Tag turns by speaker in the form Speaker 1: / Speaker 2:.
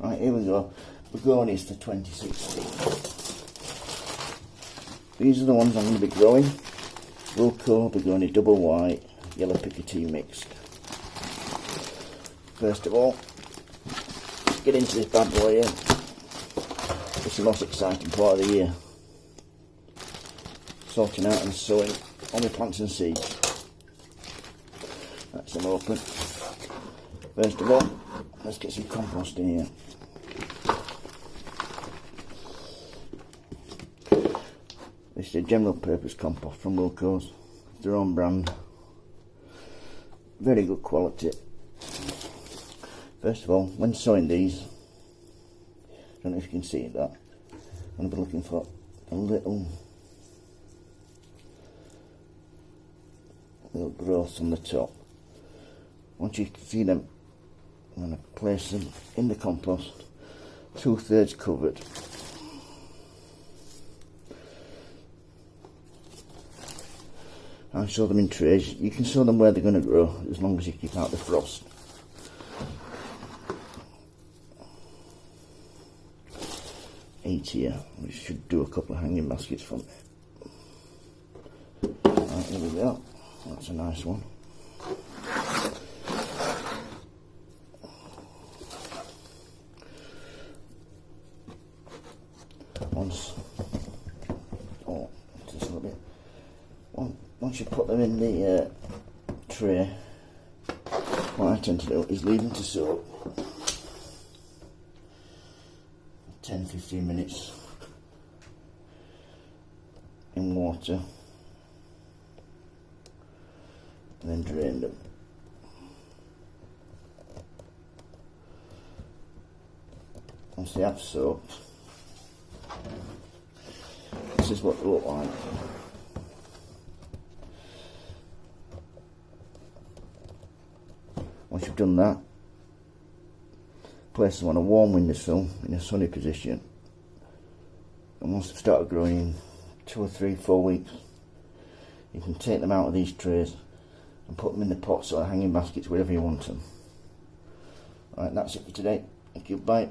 Speaker 1: Right, here we go. Begonias for 2016. These are the ones I'm going to be growing. Wilco, Begonia double white, yellow picotee mixed. First of all, let's get into this bad boy here. It's the most exciting part of the year. Sorting out and sowing all my plants and seeds. That's them open. First of all, let's get some compost in here. This is a general purpose compost from Wilco's. It's their own brand. Very good quality. First of all, when sowing these, I don't know if you can see that, I'm going to be looking for a little growths on the top. Once you see them, I'm going to place them in the compost, 2/3 covered. I'll sow them in trays. You can sow them where they're going to grow, as long as you keep out the frost. Eight here, which should do a couple of hanging baskets for me. Right, here we go. That's a nice one. Once you put them in the tray, what I tend to do is leave them to soak 10-15 minutes in water, and then drain them. Once they have soaked, this is what they look like. Once you've done that, place them on a warm windowsill in a sunny position, and once they've started growing in 2 or 3, 4 weeks, you can take them out of these trays and put them in the pots or hanging baskets, wherever you want them. Right, that's it for today. Thank you, bye.